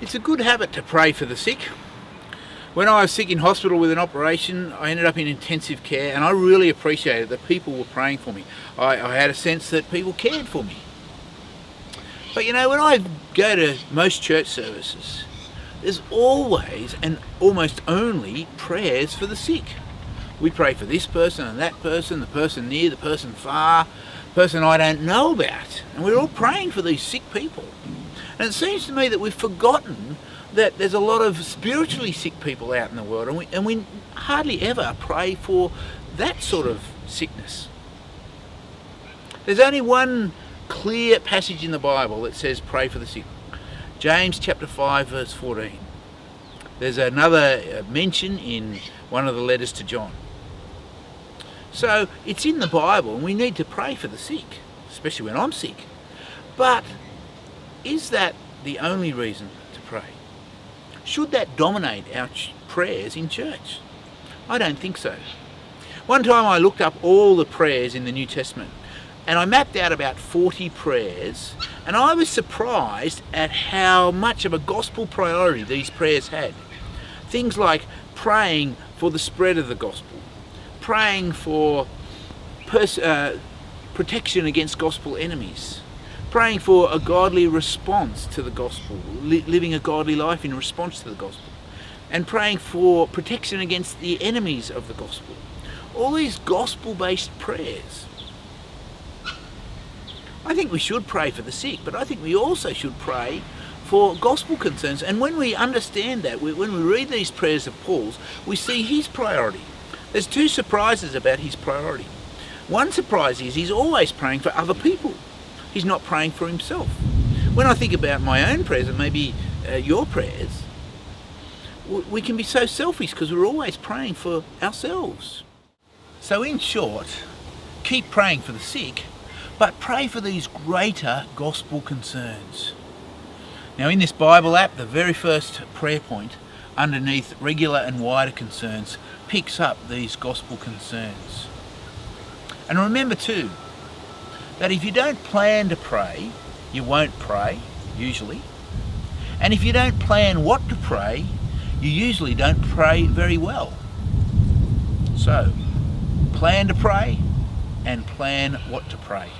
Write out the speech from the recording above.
It's a good habit to pray for the sick. When I was sick in hospital with an operation, I ended up in intensive care, and I really appreciated that people were praying for me. I had a sense that people cared for me. But you know, when I go to most church services, there's always and almost only prayers for the sick. We pray for this person and that person, the person near, the person far, the person I don't know about. And we're all praying for these sick people. And it seems to me that we've forgotten that there's a lot of spiritually sick people out in the world, and we hardly ever pray for that sort of sickness. There's only one clear passage in the Bible that says pray for the sick. James chapter 5 verse 14. There's another mention in one of the letters to John. So it's in the Bible, and we need to pray for the sick, especially when I'm sick. But is that the only reason to pray? Should that dominate our prayers in church? I don't think so. One time I looked up all the prayers in the New Testament, and I mapped out about 40 prayers, and I was surprised at how much of a gospel priority these prayers had. Things like praying for the spread of the gospel, praying for protection against gospel enemies, praying for a godly response to the gospel, living a godly life in response to the gospel, and praying for protection against the enemies of the gospel. All these gospel-based prayers. I think we should pray for the sick, but I think we also should pray for gospel concerns. And when we understand that, when we read these prayers of Paul's, we see his priority. There's two surprises about his priority. One surprise is he's always praying for other people. He's not praying for himself. When I think about my own prayers, and maybe your prayers, we can be so selfish because we're always praying for ourselves. So in short, keep praying for the sick, but pray for these greater gospel concerns. Now in this Bible app, the very first prayer point underneath regular and wider concerns picks up these gospel concerns. And remember too, that if you don't plan to pray, you won't pray, usually. And if you don't plan what to pray, you usually don't pray very well. So, plan to pray and plan what to pray.